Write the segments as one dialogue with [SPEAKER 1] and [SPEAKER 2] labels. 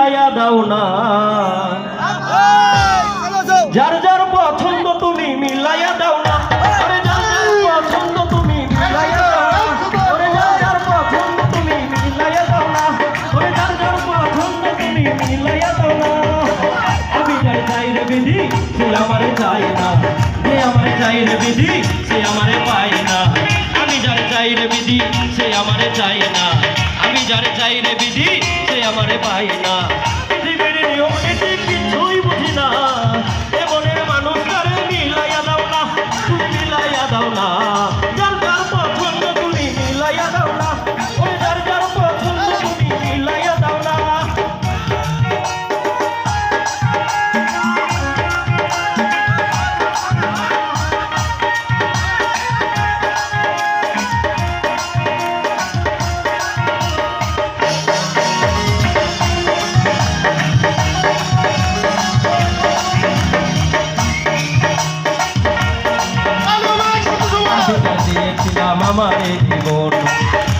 [SPEAKER 1] মিলাইয়া দাও না যার যার পছন্দ তুমি মিলাইয়া দাও না আরে যার যার পছন্দ তুমি মিলাইয়া দাও না ওরে যার যার পছন্দ তুমি মিলাইয়া দাও না ওরে যার যার পছন্দ তুমি মিলাইয়া দাও না আমি যার চাই রে বিধি সে আমারে চাই না যে আমারে চাই রে বিধি সে আমারে পাই না আমি যার চাই রে বিধি সে আমারে চাই না আমি যার চাই রে বিধি সে আমারে পাই না পৃথিবীর নিয়ম নীতি কিছুই বুঝি না এমনের মানুষ তারে মিলাইয়া দাও না তুমি মিলাইয়া দাও না যার যার পছন্দ তুমি মিলাইয়া দাও না ওই যার যার পছন্দ তুমি মিলাইয়া দাও না দিয়েছিলাম আমারে জীবন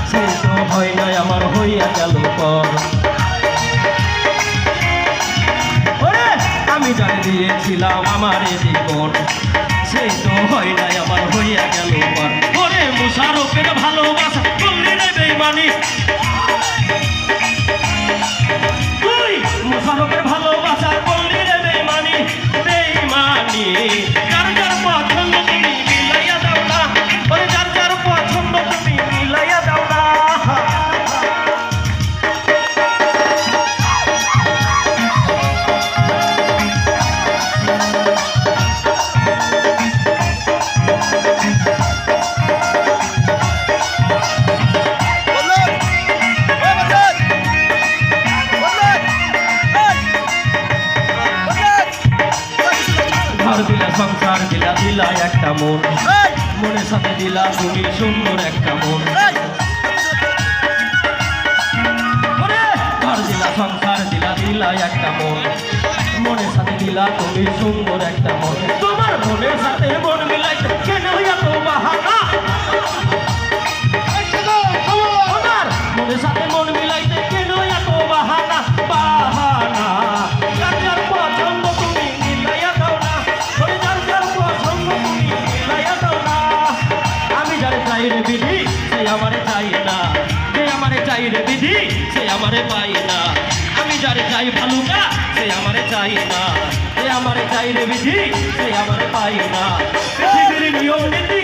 [SPEAKER 1] সে তো হয় নাই আমার হইয়া গেল পর ওরে আমি যারে দিয়েছিলাম আমারে জীবন সে তো হয় নাই আমার হইয়া গেল পর ওরে মুশারফের ভালোবাসা করলি রে বেঈমানি তুই মুশারফের ভালোবাসা করলি রে বেঈমানি বেঈমানি যার যার পছন্দ তুমি মিলাইয়া দাও না ওরে যার যার পছন্দ তুমি মিলাইয়া দাও না ঘর দিলা সংসার দিলা দিলা একটা মন মনের সাথে দিলা তুমি সুন্দর একটা মন ঘর দিলা সংসার দিলা দিলা একটা মন মনের সাথে দিলা তুমি সুন্দর একটা মন তোমার মনের সাথে মন মিলাইতে কেন এত বাহানা তোমার মনের সাথে মন মিলাইতে কেন এত বাহানা বাহানা যার যার পছন্দ তুমি মিলাইয়া দাও না ওরে যার যার পছন্দ তুমি মিলাইয়া দাও না আমি যারে চাই রে বিধি সে আমারে চাই না যে আমারে চাই রে বিধি সে আমারে পাই না আমি যারে চাই ভালুকা সে আমারে চাই না যে আমারে চাই রে বিধি সে আমারে পাই না পৃথিবীর নিয়ম নীতি